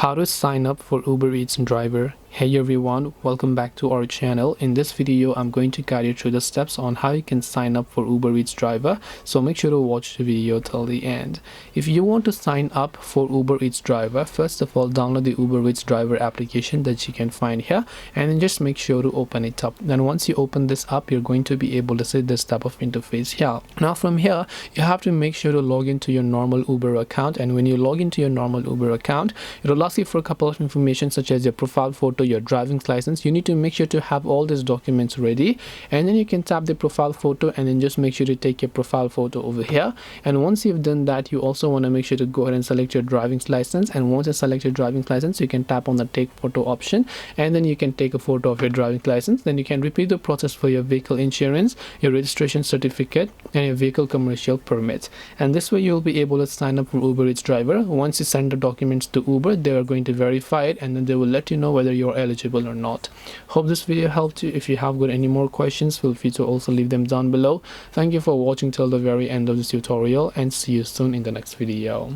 How to sign up for Uber Eats driver. Hey everyone, welcome back to our channel. In this video I'm going to guide you through the steps on how you can sign up for Uber Eats driver, so make sure to watch the video till the end. If you want to sign up for Uber Eats driver, first of all download the Uber Eats driver application that you can find here, and then just make sure to open it up. Then once you open this up, you're going to be able to see this type of interface here. Now from here you have to make sure to log into your normal Uber account, and when you log into your normal Uber account, it will ask you for a couple of information such as your profile photo, your driving license. You need to make sure to have all these documents ready, and then you can tap the profile photo and then just make sure to take your profile photo over here. And once you've done that, you also want to make sure to go ahead and select your driving license, and once you select your driving license, you can tap on the take photo option, and then you can take a photo of your driving license. Then you can repeat the process for your vehicle insurance, your registration certificate, and your vehicle commercial permit. And this way you'll be able to sign up for Uber Eats driver. Once you send the documents to Uber, they are going to verify it, and then they will let you know whether you're eligible or not. Hope this video helped you. If you have got any more questions, feel free to also leave them down below. Thank you for watching till the very end of this tutorial, and see you soon in the next video.